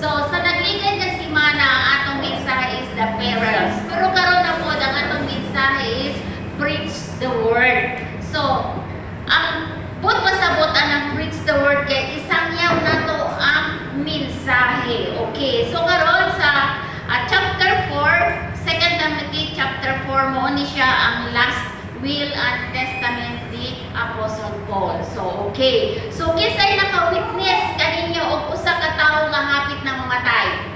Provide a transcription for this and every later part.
So, sa nagligay nga si Mana, ang atong mensahe is the perils. Pero karon na po, ang atong mensahe is preach the word. So, ang put pasabotan ng preach the word kay isang yaw na to ang mensahe. Okay, so karon sa chapter 4, 2 Timothy chapter 4 mo ni siya ang last will and testament ni Apostle Paul. So, okay. So, kisay naka-witness kaninyo og usa ka tawo nga hapit na mamatay.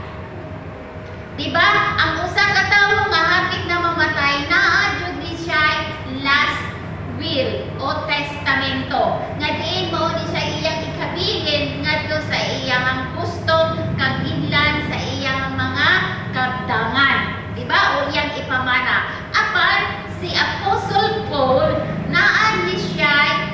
Diba? Ang usa ka tawo nga hapit na mamatay, naa jud ni siya last will o testamento. Nga diin mo ni siya iyang ikabilin ngadto sa iyang gusto kag inlan sa iyang mga kabdangan. Diba? O iyang ipamana. Apan si Apostle Paul naan ni siya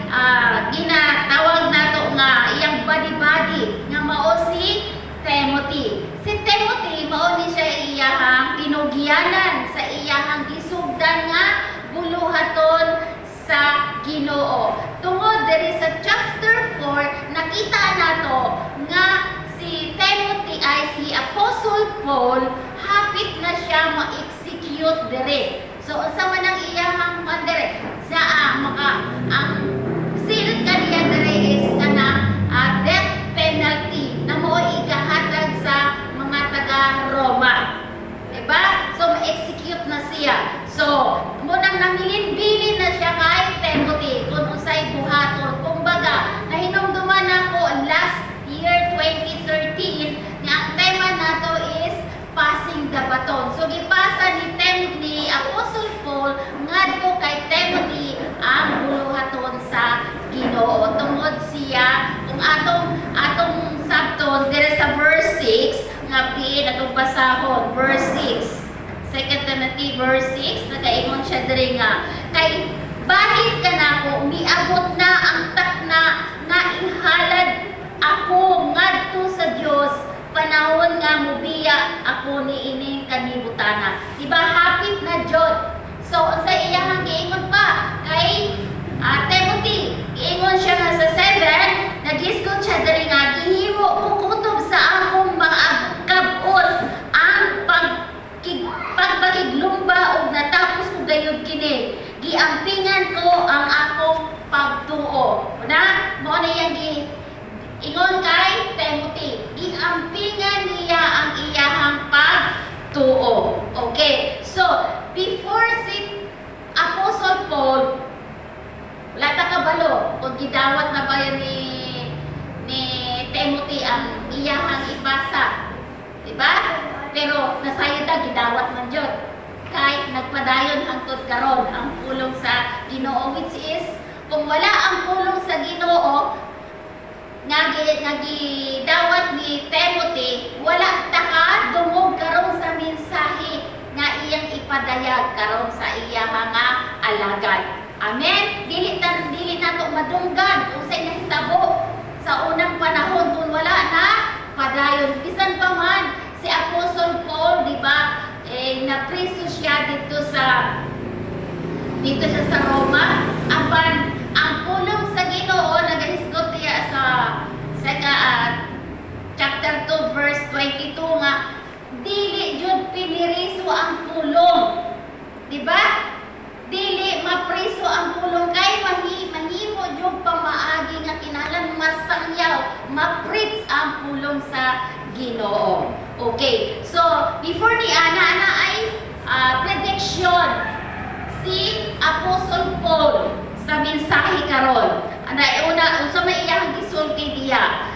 ginatawag nato nga iyang body-body nga mao si Timothy. Si Timothy mao ni siya iyang kinugyanan sa iyang gisugdan nga buluhaton sa Ginoo. Tungod diri sa chapter 4 nakita nato nga si Timothy ay si Apostle Paul hapit na siya ma-execute diri. So, unsa man ang iyang mandere sa ang silid kaniya dire is kana death penalty na mo igahatag sa mga taga Roma. Diba? So, ma-execute na siya. So, munang namilin-bilin na siya kay Timothy kung unsay buhaton. Kumbaga, nahinumduman ako last year 2013 nga ang tema nato is passing the baton. So, gipasa ni Timothy, Apostle Paul, ngadto kay Timothy ang buluhaton sa Ginoo. Tungod siya, kung atong sabton, dire sa verse 6, nga diin atong basahon, verse 6. 2 Timothy verse 6, nagaingon siya dire nga, kay bakit ka na ako, miabot na ang takna nga ihalad ako ngadto sa Dios panahon nga mubiya ako ni ining kanibutana. Diba hapit na jud. So unsa iyang giingon pa kay Timothy, giingon siya nga sa 7, nagisgot siya diri nga gihimo ko kutob sa akong mga kabot ang pagpakiglumba og natapos ko gayud kini. Giampingan ko ang akong pagtuo. Na mo na yang ingon kay Timothy, giampingan niya ang iyahang pagtuo. Okay, so before si Apostle Paul, wala ta kabalo kung gidawat na ba yan ni Timothy ang iyahang ipasa, diba? Pero nasayod na gidawat man jud kay nagpadayon hangtod karon ang pulong sa Ginoo, which is kung wala ang pulong sa Ginoo nga gidawat ni Timothy, wala ta ka dumog karon sa mensahe nga iyang ipadayag karon sa iyang mga alagad. Amen. Dili nato madunggan kung sa nahitabo sa unang panahon kung wala na padayon. Bisan pa man si Apostle Paul, di ba, napriso siya dito sa Roma. Apan ang pulong sa Ginoo nagahisgot niya sa chapter 2 verse 22 nga dili jud piniriso ang pulong. Di ba? Dili mapriso ang pulong kay mahimo jud pamaagi nga kinahanglan masangyaw, ma-preach ang pulong sa Ginoo. Okay. So, before ni ana ay prediction si Apostle Paul sa mensahe karon. Una unsa may iyang gisulti diya.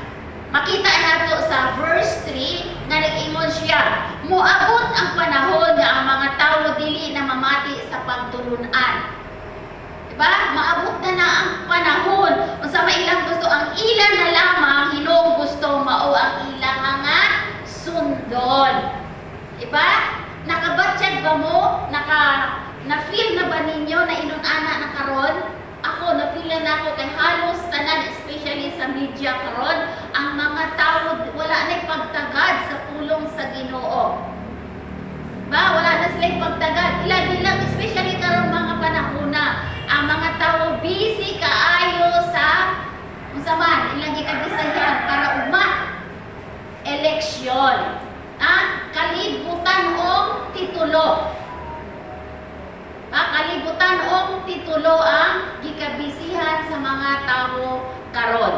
Makita nato sa verse 3 nga nag-ingon siya, moabot ang panahon nga ang mga tawo dili na mamati sa pagtulunan. Diba? Maabot na ang panahon unsa may ilang gusto ang ilan na lamang Hinoong gusto mao ang ilang nga sundon. Diba? Nakabatsyag ba mo? Na-feel na ba ninyo na inun-ana na karon? Ako, na-feel na ako kay halos tanan, especially sa media karon, ang mga tao wala na pagtagad sa pulong sa Ginoo. Ba, wala na sila pagtagad. Ilan, especially karon mga panahon na, ang mga tao busy kaayo sa man, ilang gikabisayan para election. posisyon. Kalibutan o titulo. Kalibutan o titulo ang gikabisihan sa mga tao karon.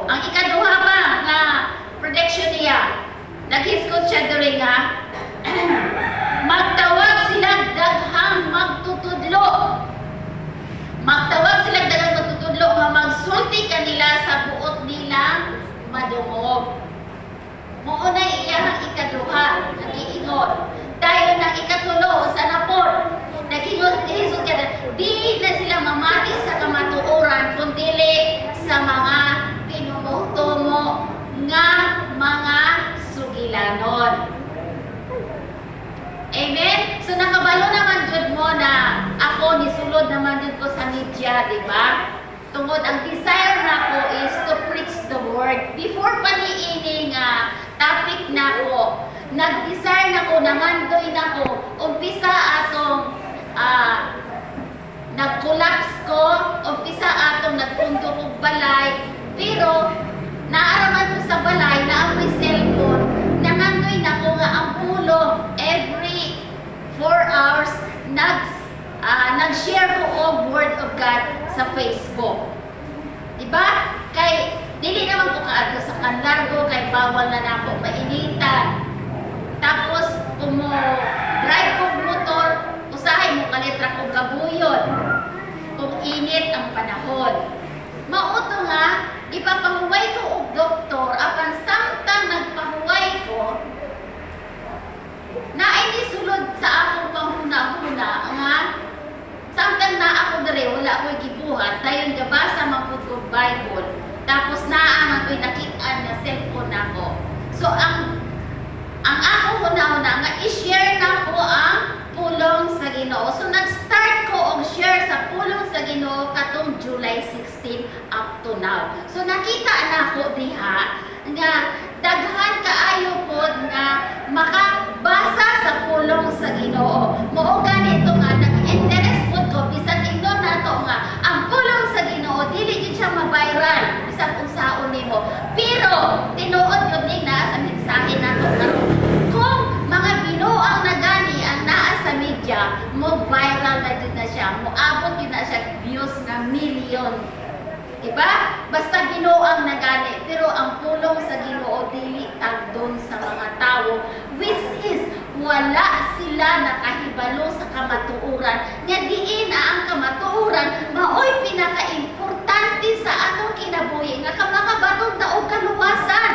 Ang ikaduha ba nga prediction niya, naghiskot siya diri nga magtawag sila daghang magtutudlo. Magtawag sila daghang magtutudlo nga magsulti kanila sa buot nila madungog. Mao na iyang ikaduha, nagiingon. Dahil ng ikatulo sa napon, naghingot ni Jesus kada, di na sila mamati sa kamatuoran, kundili sa mga tinumutumo nga mga sugilanon. Amen? So nakabalo naman jud mo na ako nisulod naman jud ko sa media, di ba? Tungod ang desire nako is to preach the word. Before pa niini nga topic nako, nag-desire nako, namandoy nako, umpisa atong nag-collapse ko, umpisa atong nagpunto kog balay, pero naaraman ko sa balay na ako'y cellphone, namandoy nako nga ang pulong every 4 hours nag-share ko og word of God sa Facebook. Diba? Kay dili naman ko kaadto sa kanlargo kay bawal na nako mainitan. Tapos kung mo drive kog motor, usahay mo kalitra kog kabuyon. Kung init ang panahon. Mauto nga ipapahuway ko og doktor apan samtang nagpahuway ko naay ni sulod sa akong panghuna-huna nga samtang na ako dere wala ko'y gibuhat dayon gabasa man pud ko Bible tapos naa man ko'y nakit-an nga cellphone nako. So ang ako huna-huna nga i-share nako ang pulong sa Ginoo. So nag-start ko og share sa pulong sa Ginoo katong July 16 up to now. So nakita nako diha nga daghan kaayo pod nga makabasa sa pulong sa Ginoo. Mao ganito nga nag-interest pod ko bisan ingnon nato nga ang pulong sa Ginoo dili gyud siya ma-viral bisan unsaon nimo. Pero tinuod gyud ni na sa mensahe nato karon. Kung mga Ginoo ang nagani ang naa sa media, mo viral na gyud na siya, moabot gyud na siya views na milyon. Diba? Basta Ginoo ang nagani, pero ang pulong sa Ginoo dili tagdon sa mga tao, which is wala sila nakahibalo sa kamatuoran. Nga diin ang kamatuoran maoy pinaka-importante sa atong kinabuhi nga makabatog na og kaluwasan.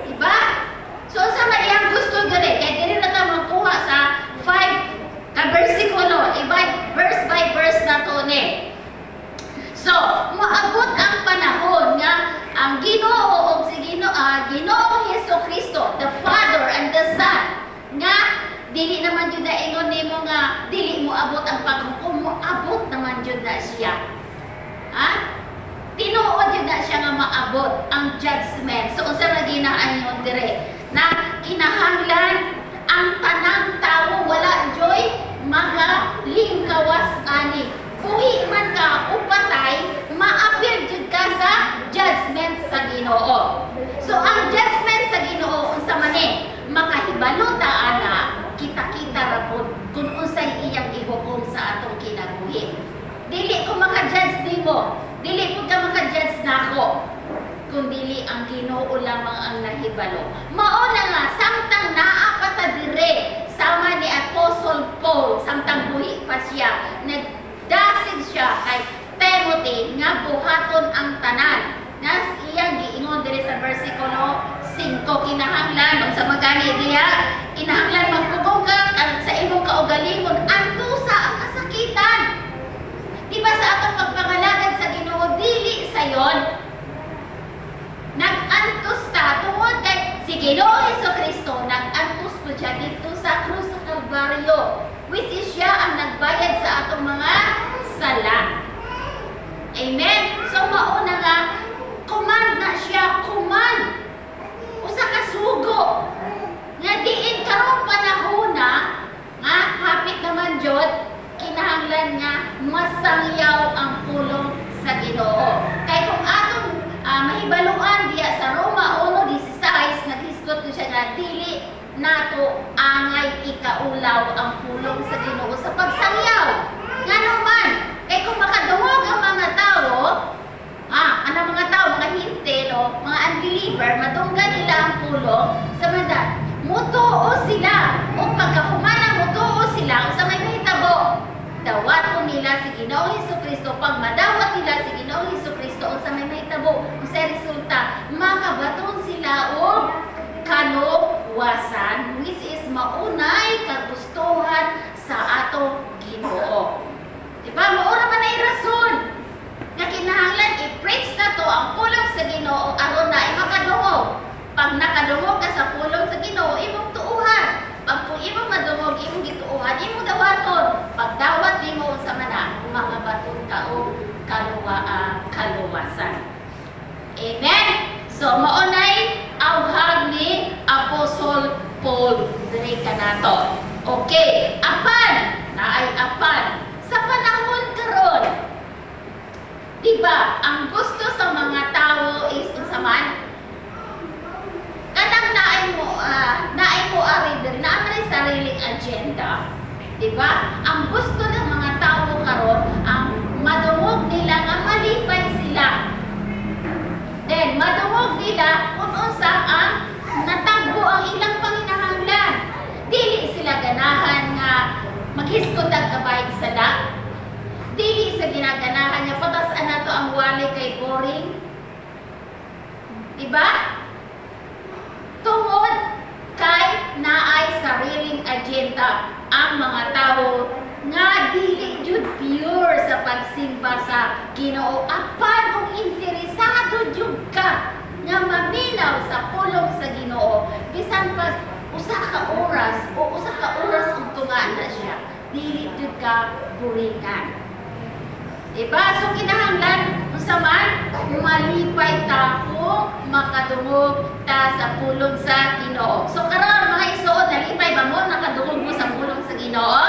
Diba? So sa mayang gusto gani, kay dili na ta magkuha sa 5 ka bersikulo, verse by verse na to ni. So, maabot ang panahon nga ang Ginoo o si Ginoong Hesukristo, the Father and the Son, nga dili naman jud na ingon nimo nga dili mo abot ang paghukom, mo abot naman jud na siya. Tinuod jud na siya nga maabot ang judgment. So unsa ra ginaayon dire? Na kinahanglan ang tanang tawo wala joy magalingkawas ani. Buhi man ka o patay, maapil jud ka sa judgment sa Ginoo. So ang judgment sa Ginoo unsa man makahibalo ta ana kita-kita ra pod kung unsay iyang ihukom sa atong kinabuhi. Dili ko maka-judge nimo, dili pud ka maka-judge nako. Kung dili ang Ginoo lamang ang nahibalo. Mao na nga samtang naa pa ta dire sama ni Apostle Paul samtang buhi pa siya dasig siya kay Timothy nga buhaton ang tanan. Nas iyang giingon diri sa bersikulo 5 kinahanglan sa magani diya kinahanglan magpugong ka sa imong kaugalingon anto sa ang kasakitan. Di ba sa atong pagpangalagad sa Ginoo dili sayon nag-antos ta tungod kay si Ginoo Hesukristo nag-antos po siya dito sa krus sa Kalbaryo, which is siya ang nagbayad sa atong mga sala. Amen? So mauna nga command na siya, command usa ka sugo nga diin karong panahon na nga hapit naman jud kinahanglan nga masangyaw ang pulong sa Ginoo. Kay kung atong mahibaluan diya sa Roma 1:16 naghisgot siya nga dili nato angay ikaulaw ang pulong sa Ginoo sa pagsangyaw. Nga naman, kay kung makadungog ang mga tao, ano mga tao, mga hintil o mga unbeliever, madunggan nila ang pulong sa mandat. Mutuo sila o pagkahumanang mutuo sila sa may mahitabo. Dawat nila si Ginoong Hesukristo. Pag madawat nila si Ginoong Hesukristo sa may mahitabo, sa resulta, makabaton sila o kaluwasan, which is maunay kagustuhan sa ato Ginoo. Diba? Maura man ay rason na kinahanglan i-preach na to ang pulong sa Ginoo aron na makadungog. Pag nakadungog ka sa pulong sa Ginoo, imong tuuhan. Pag kung imong madungog, imong gituuhan, imong dawaton. Pag dawat nimo sa mana, makabaton ka o kaluwasan. Amen. So maunay awhag ni Apostol Paul diri kanato. Okay, apan naay apan sa panahon karon. Diba, ang gusto sa mga tao is unsa man? Kanang naay mo ari diri na may sariling agenda. Diba? Ang gusto ng mga tao karon ang madungog nila nga malipay sila. Then madungog nila kung unsa ang natagbo ang ilang panginahanglan. Dili sila ganahan nga maghiskot ang kabayig sala. Dili sa ginaganahan niya, patasaan na to ang wali kay boring. Diba? Tungod kay naay sariling agenda ang mga tao nga dili jud pure sa pagsimba sa Ginoo. Apan kung interesado jud ka nga maminaw sa pulong sa Ginoo, bisan pa usa ka oras ug tunga na siya, dili jud ka buringan. Diba? So, kinahanglan, unsa man, malipay ta kung makadungog ta sa pulong sa Ginoo. So, karon mga isuod, nalipay ba mo, nakadungog mo sa pulong sa Ginoo?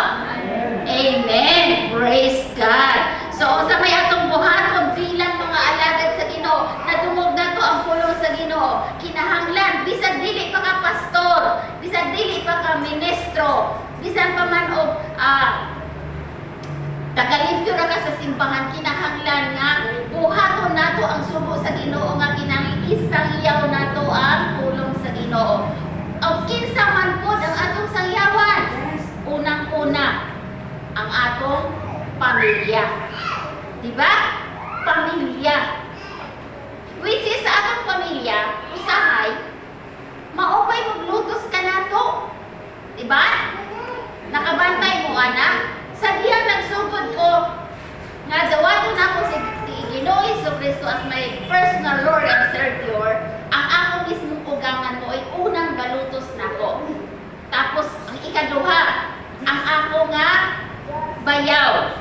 Amen! Praise God! So, sa may atong buhaton bilang mga alagad sa Ginoo, nadungog na to ang pulong sa Ginoo. Kinahanglan, bisan dili pa ka pastor, bisan dili pa ka ministro, bisan pa man og tagalimpyo ra ka sa simbahan, kinahanglan nga buhaton nato ang sugo sa Ginoo nga kinahanglan isangyaw nato ang pulong sa Ginoo. Og kinsa man pod ang atong sangyawan? Unang-una, ang atong pamilya. Diba? Pamilya. Which is sa atong pamilya, usahay, maupay maglutos ka nato. Diba? Nakabantay mo anak. Sa diha nagsugod ko nga dawaton ako si Ginoo Hesukristo as my personal Lord and Savior, ang ako mismong ugangan mo ay unang galutos nako. Tapos ang ikaduha, ang ako nga bayaw.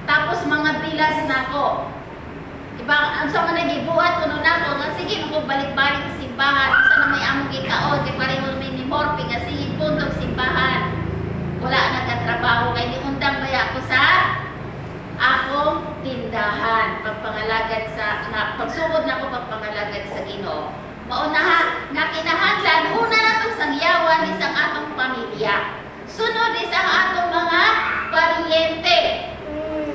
Tapos mga bilas nako. Diba, ang sa mga nagibuhat ko nun ako, nga sige mo balik-balik sa simbahan, isa na may among gikaon, di pareho may ni Morphe, nga sige puntong simbahan. Wala nagkatrabaho kay niundang baya ako sa akong tindahan pagpangalagad sa pagsugod na ako pagpangalagad sa Ginoo. Mauna ha, nakinahanglan una natong sangyawan isang atong pamilya. Sunod isang atong mga paryente.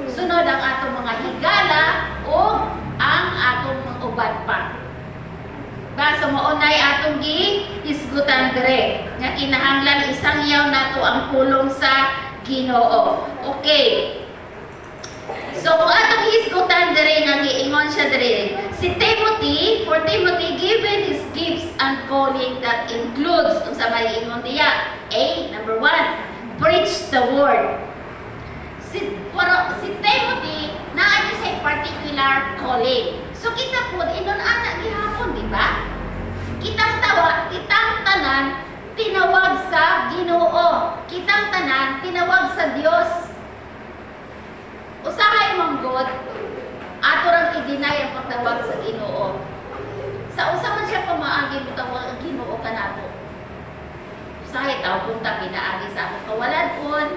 Sunod ang atong mga higala o ang atong mga uban pa. Basta maunay atong gi-isgutan dire nga kinahanglan isangyaw nato ang pulong sa Ginoo. Okay. So kung atong isgutan dire nga giingon siya dire, si Timothy, for Timothy given his gifts and calling that includes unsa may ingon diya. Number 1, preach the word. Si Timothy naa siya particular calling. So kita po inon ana gihapon, di ba? Kitang tanan tinawag sa Ginoo. Kitang tanan tinawag sa Dios. Usahay mong God, ato rang i-deny ang pagtawag sa Ginoo. Sa usa man siya pamaagi mo tawag ang Ginoo kanato. Usahay tao punta pinaagi sa akong kawalan-on,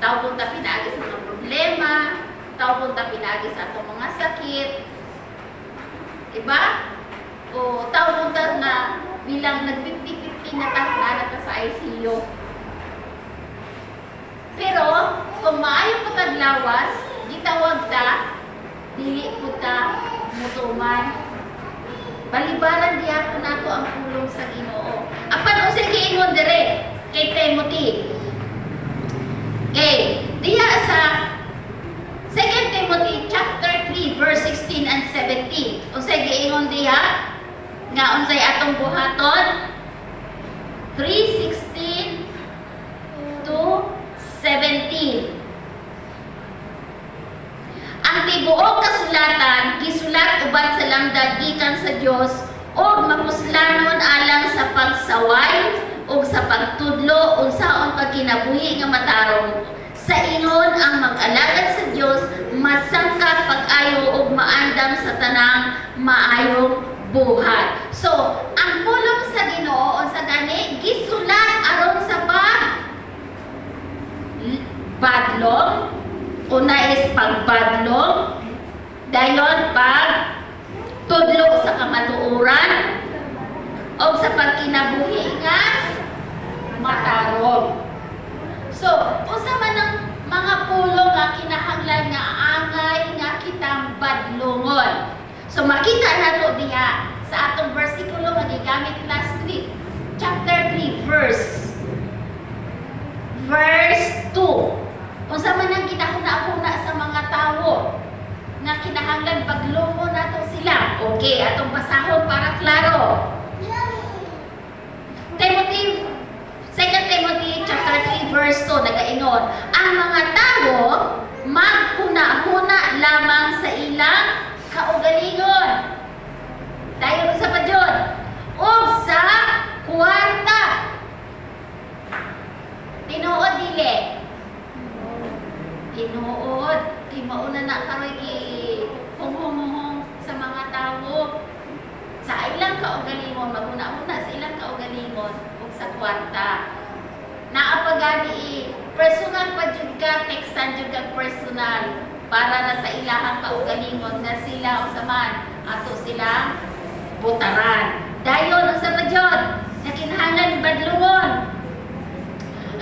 tao punta pinaagi sa mga problema, tao punta pinaagi sa atong mga sakit. Diba? O tao punta na bilang nag-50-50 na ta sa ICU. Pero kung maayo pa taglawas, gitawag ta, dili po ta mutuman. Balibaran diya po nato ang pulong sa Ginoo. Apan o sige ingon dire kay Timothy. Okay, diya sa 2 Timothy chapter 3 verse 16 and 17. O sige ingon diya nga unsay atong buhaton 3:16 to 17. Ang tibuok kasulatan gisulat uban sa langdad gikan sa Dios ug mapuslanon alang sa pagsaway ug sa pagtudlo unsaon pagkinabuhi nga matarong. Sa ingon ang mag-alagad sa Dios masangka pag-ayo ug maandam sa tanang maayong buhat. So, ang pulong sa Ginoo sa gani gisulat aron sa badlong. Una is pagbadlong, dayon pag tudlo sa kamatuoran o sa pagkinabuhi nga matarong. So, usa man ang mga pulong nga kinahanglan nga angay nga kitang badlongon. So, makita nato diha sa atong bersikulo nga gigamit last week, chapter 3 verse 2. Unsa man ang kinahuna-huna sa mga tawo nga kinahanglan paglungo nato sila. Okay, atong basahon para klaro. Timothy 2 Timothy chapter 3 verse 2 nagaingon, ang mga tawo maghuna-huna lamang sa ilang kaugalingon. Dayon sa padyon ug sa kwarta. Tinuod dili. Tinuod, kay mauna na karoy hong sa mga tao. Sa ilang kaugalingon, maguna-una sa ilang kaugalingon ug sa kwarta. Naapagani personal pa jud ka, textan jud ka personal para na sa ilahang kaugalingon na sila usaman ato silang butaran. Dayon usa pa jud, na kinahanglan badlungon.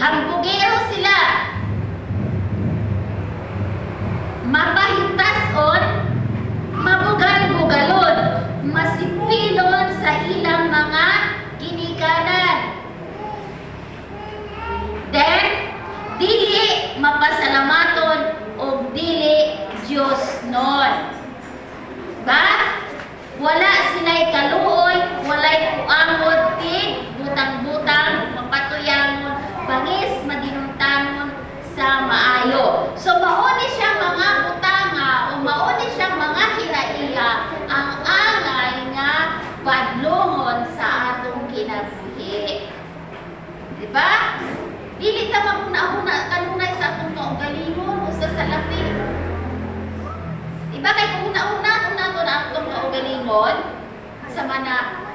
Hambugero sila. Mapahitason, mabugal-bugalon, masipilon sa ilang mga ginikanan. Then, dili mapasalamaton o dili Diyos nun. Ba? Wala sila'y kaluoy, wala'y kuangod, tig, butang-butang, mapatuyangon, bangis, madinuntanon, sa maayo. So, mauni siya mga butanga o mauni siya mga kinaiya ang angay nga badlongon sa atong kinabuhi. Diba? Dili ta maguna-una kanunay sa atong kaugalingon o sa salapi. Diba? Kay kung una-una to na atong kaugalingon sa mana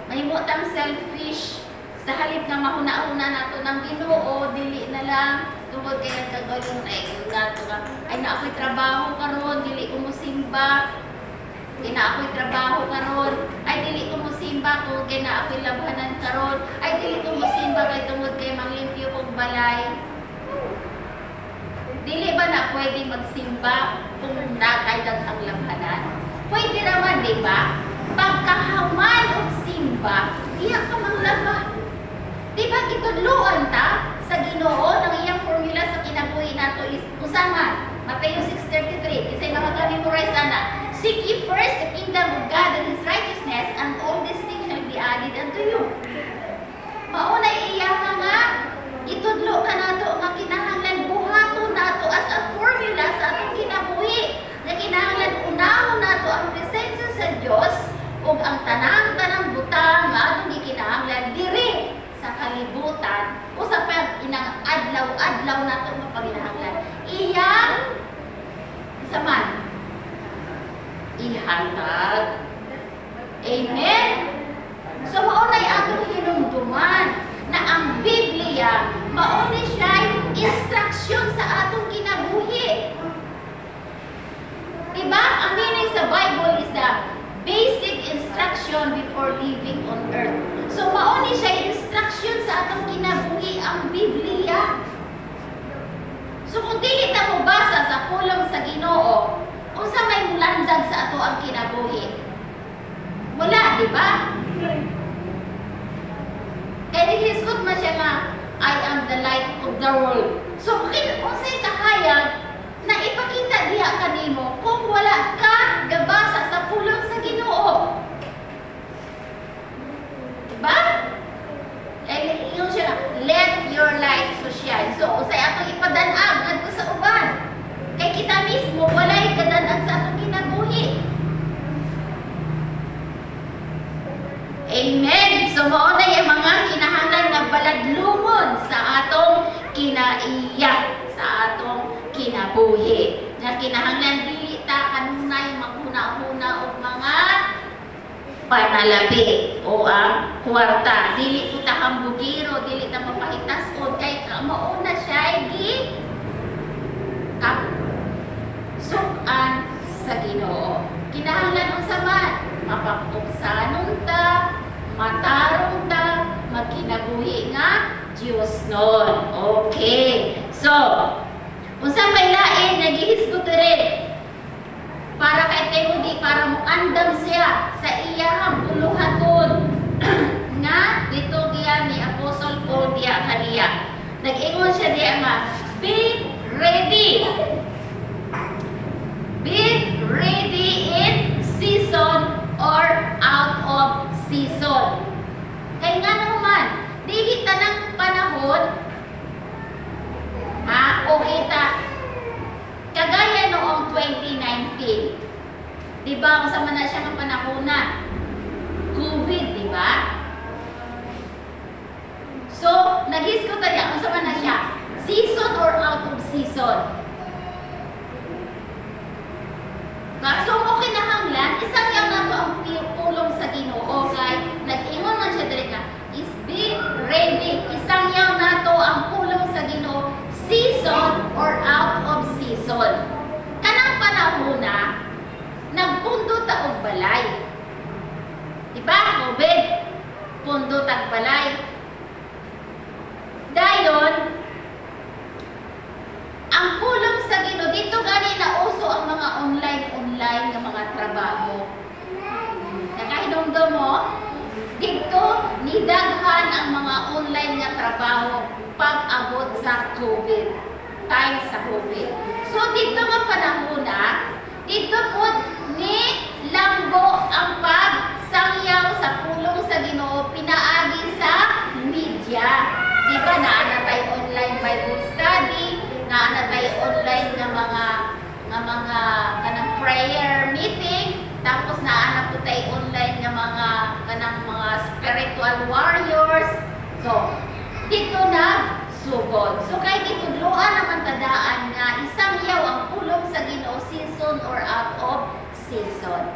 mahimutang selfish sa halip nga mahuna-una nato ng Ginoo, dili na lang tungod kay nagkagawin nato nga ay na ako'y trabaho karon, dili ko musimba. Kay na ako'y trabaho karon, ay dili ko musimba ko kay na ako'y labhanan karon, ay dili ko musimba kay tungod kay manglimpyo kog balay. Dili ba na pwede magsimba kung nakay daghang labhanan? Pwede raman, di ba? Pagkahaman og simba, iya ka manglaba. Di ba itudluan ta sa Ginoo ng iyang formula sa kinabuhi nato is usaman Mateo 6:33 isay makaka-memorize ana, seek ye first the kingdom of God and His righteousness, and all these things shall be added unto you. Maunay iya nga itudlo ka nato nga kinahanglan buhaton nato as a formula sa atong kinabuhi nga kinahanglan unahon nato ang presensya sa Dios ug ang tanang butang nga atong gikinahanglan diri sa kalibutan o sa inang adlaw-adlaw nato nga paginahanglan. Iyang saman ihatag. Amen. So maunay atong hinumduman na ang Biblia maunay siya instruction sa atong kinabuhi. Diba? Ang meaning sa Bible is the basic instruction before living on earth. kinabuhi? Wala, di ba? Kaya nilisgot man siya nga, I am the light of the world. So, unsay kahayag na ipakita diha kanimo kung wala ka gabasa sa pulong sa Ginoo. Diba? Eh, yun siya, let your light so shine. So, unsay atong ipadanag adto sa uban. Kay kita mismo, walay kadanag sa atong kinabuhi. Amen. So, mao na yung mga kinahanglan nga baladlungon sa atong kinaiya, sa atong kinabuhi. Nga kinahanglan dili ta kanunay maghuna-huna og mga panalabi o ang kwarta. Dili ta hambugiro, dili ta mapahitas-on kay mao na siya gi sukan sa Ginoo. Kinahanglan unsa man mapagtuksanon ta, matarong ta, magkinabuhi nga Diyos nun. Okay. So, unsa may lain nagihisgot rin para kay Timothy para mo andam siya sa iyang puluhaton nga dito giya ni Apostle Paul diya kaniya. Nag-ingon siya diya nga, be ready. Be ready in season or out of season. Kaya nga naman, di kita ng panahon, o kita, kagaya noong 2019, di ba, kung sama na siya ng panahon na, COVID, di ba? So, nag-isco tayo, kung sama na siya, season or out of season. So, okay na hanglan, isang yaw na to ang pulong sa Ginoo kay nag-ingon man siya diri nga, is be ready. Isang yaw na to ang pulong sa Ginoo, season or out of season. Kanang panahon na, nagpundo ta og balay. Diba? COVID, pundo tag balay. Dayon, ang pulong sa Ginoo, dito gani na uso ang mga online nga mga trabaho. Nakahinumdum mo? Dito, nidaghan ang mga online nga trabaho pag-abot sa COVID. Time sa COVID. So, dito nga panahon na, dito po ni lambo ang pagsangyaw sa pulong sa Ginoo, pinaagi sa media. Di ba, naana tayo online Bible study, naana tayo online nga mga kanang prayer meeting, tapos naana po tayo online nga mga kanang mga spiritual warriors. So, dito na sugod. So, kay gitudloan naman tadaan nga isang yaw ang pulong sa Ginoo, season or out of season.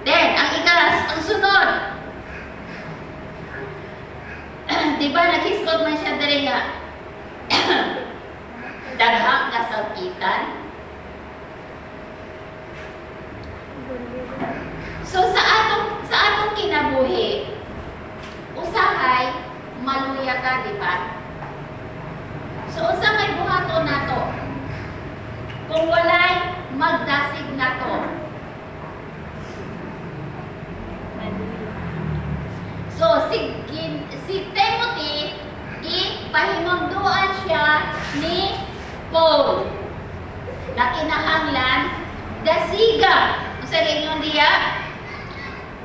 Then, ang sunod. Diba, naghiskot man siya diri nga daghang kasakitan. So sa atong kinabuhi, usahay maluya ka, di ba? So unsa may buhaton nato? Kung walay magdasig nato. So si Timothy, ipahimangduan siya ni Paul na kinahanglan dasiga sa inyo diya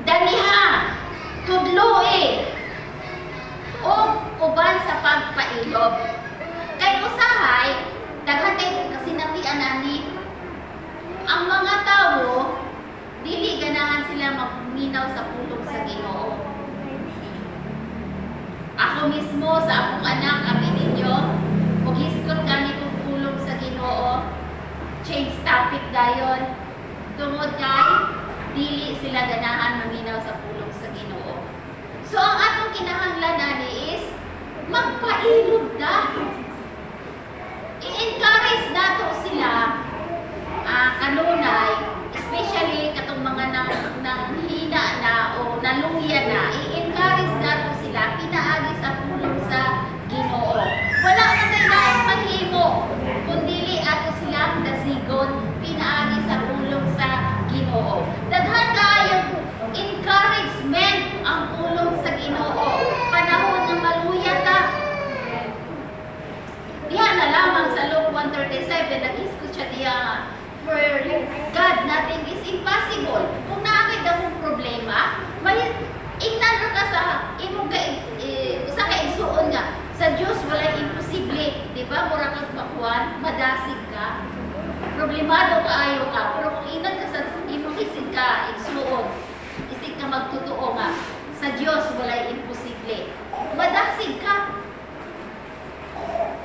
daniha tudloi o uban sa pagpailob kay usahay daghan kay kasinatian ani ang mga tawo dili ganahan sila magminaw sa pulong sa Ginoo. Ako mismo sa akong anak kami ninyo maghiskot kami kung pulong sa Ginoo. Change topic dayon tungod kay dili sila ganahan maminaw sa pulong sa Ginoo. So ang atong kinahanglan ani is magpailog ta. I-encourage nato sila kanunay, especially katong mga nang hina na o naluya na, i-encourage nato sila pinaagi sa pulong sa Ginoo. Wala man tayo laing mahimo kundi ato silang dasigon pinaagi sa pulong sa Ginoo. Daghan Dios walay imposible, di ba? Mura kang pakuan, madasig ka. Problemado kaayo ka, pero kung ingat ka sa imong isig ka, igsuon, isig ka magtotoo nga, sa Dios walay imposible. Madasig ka.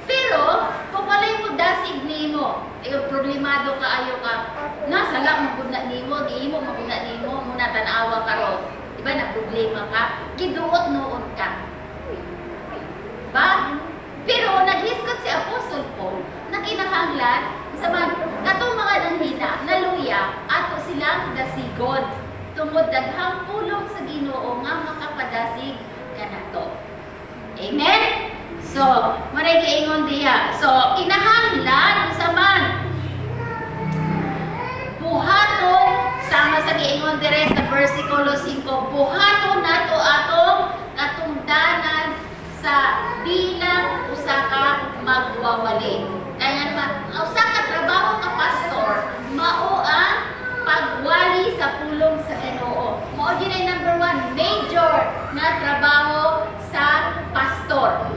Pero, kung walay mo dasig nimo, problemado kaayo ka, nasa lang maguna nimo, giimo maguna nimo, muna tanawa ka ro. Di ba, na problema ka, giduot noon ka. Ba? Pero naghiskot si Apostol Paul na kinahanglan sa katong mga nanghina naluya ato silang dasigon tungod daghang pulong sa Ginoo nga makapadasig kanato. Amen. So, maray giingon diha. So, kinahanglan sa man buhaton sama sa giingon dire sa versikulo 5, buhaton nato atong katungdanan sa bilang usa ka magwawali. Kaya naman, usa ka trabaho ka pastor, mao ang pagwali sa pulong sa Ginoo. Mao din ay number 1 major na trabaho sa pastor.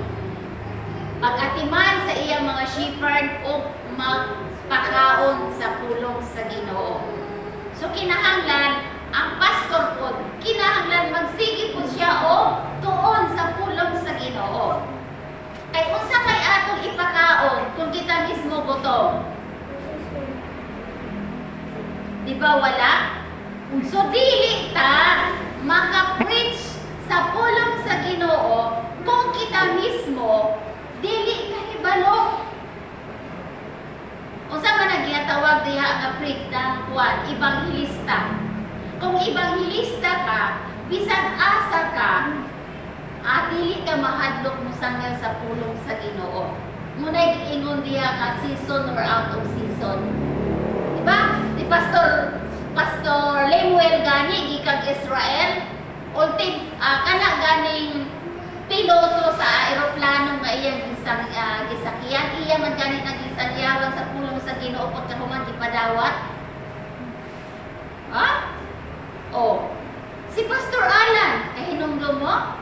Pag-atiman sa iyang mga shepherd o magpakaon sa pulong sa Ginoo. So kinahanglan ang pastor po, kinahanglan magsigit po siya o tuon sa pulong sa Ginoo. Kay unsa kay atong ipakaon kung kita mismo gutom? Di ba wala? So dili ta maka-preach sa pulong sa Ginoo kung kita mismo dili kahibalo. Unsa man ang gitawag diha nga preach ng kuan, ebanghelista. Kung ebanghelista ka, bisan asa ka, dili ka mahadlok mo sangel sa pulong sa Ginoo. Munay giingon diha ka season or out of season. Diba? Di Pastor Lemuel gani gikag Israel, ultim kana ganing piloto sa aeroplano nga iyang gisakyan, iya man gani nagisadyawan sa pulong sa Ginoo pagkahuman gipadawat. Ha? Oh. Si Pastor Alan, hinumdum mo?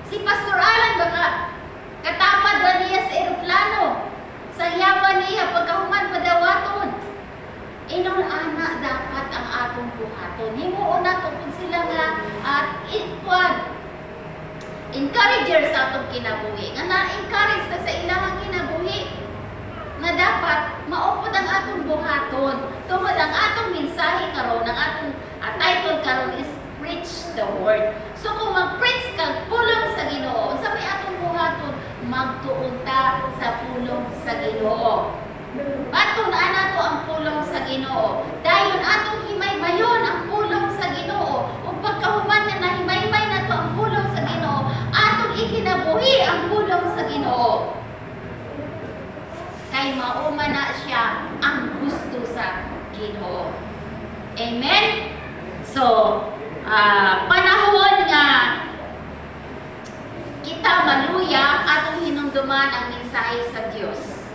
Si Pastor Alan baka katapad ra niya sa aeroplano. Sa yawan niya pagkahuman padawaton. Inong ana dapat ang atong buhaton. Himuon nato kung sila nga encourager sa atong kinabuhi. Nga na-encourage ta sa ilang kinabuhi. Na dapat maupod ang atong buhaton. Tungod ang atong mensahe karon, ang atong title karon is preach the word. So kung mag-preach kag pulong sa Ginoo, unsa may atong buhaton? Magtuon ta sa pulong sa Ginoo. Baton ana to ang pulong sa Ginoo. Dayon atong himay-mayon ang pulong sa Ginoo. Ug pagkahuman nga nahimay-may na to ang pulong sa Ginoo, atong ikinabuhi ang pulong sa Ginoo. Kay mauma na siya ang gusto sa Ginoo. Amen. So, panahon nga kita maluya atong hinumduman ang mensahe sa Dios.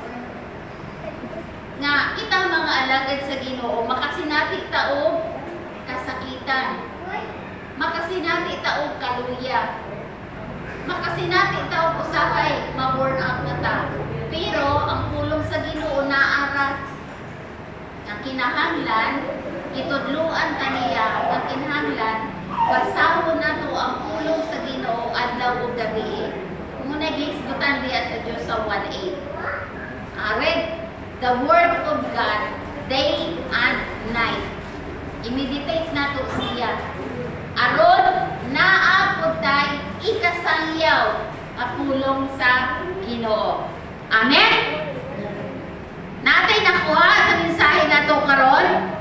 Nga kita mga alagad sa Ginoo makasinati taog kasakitan, makasinati taog kaluya, makasinati taog usahay ma-burn out na ta. Pero ang pulong sa Ginoo naara nga kinahanglan itudluan ta niya nga kinahanglan basahon nato ang pulong sa Ginoo adlaw ug gabi. Muna gihisgutan diya sa Dios sa 1:8. Read the word of God day and night. I-meditate nato siya. Aron naa pud tay ikasangyaw ang pulong sa Ginoo. Amen. Natay nakuha sa mensahe nato karon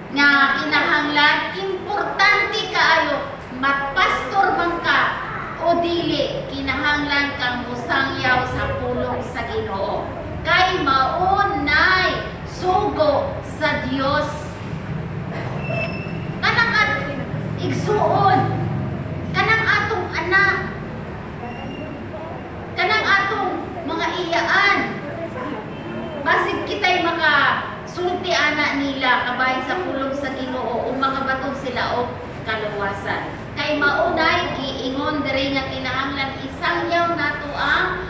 nga kinahanglan importante kaayo magpastor man ka o dili, kinahanglan kang musangyaw sa pulong sa Ginoo. Kay maunay sugo sa Dios. Kanang igsuon, kanang atong anak, kanang atong mga iyaan. Basig kita'y sulti anak nila kabahin sa pulong sa Ginoo o makabatog sila og kaluwasan. Kay maunay giingon diri nga kinahanglan isangyaw nato ang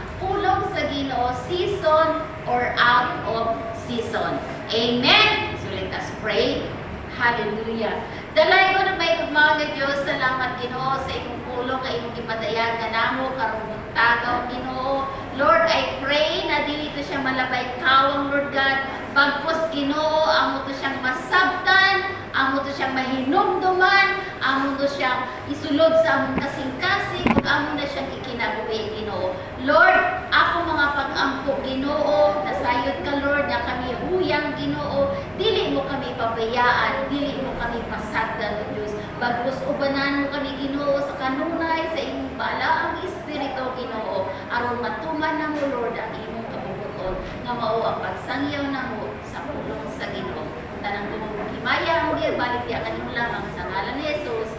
or out of season. Amen? So let us pray. Hallelujah. Dalay ko na may mga Diyos, salamat Ginoo sa imong pulong ay imong gipadayagan namo karong tagaw Ginoo. Lord, I pray na dili to siya malabay kawang Lord God. Bagpos Ginoo, amo to siyang masabtan, amo to siyang mahinumduman, amo to siyang isulod sa among kasing-kasing, ug amo na siyang ikinabuhi Ginoo. Lord, ako mga pag-ampo Ginoo, nasayod ka Lord na kami huyang Ginoo, dili mo kami pabayaan, dili mo kami pasagdan o Diyos. Bagpos ubanan mo kami Ginoo sa kanunay, sa imong balaang espiritu Ginoo, aron matuman na mo Lord ang imong kabubuton, nga mao ang pagsangyaw na mo sa pulong sa Ginoo. Tanang tumong himaya mo balik ya kanimo lamang sa ngalan ni Jesus.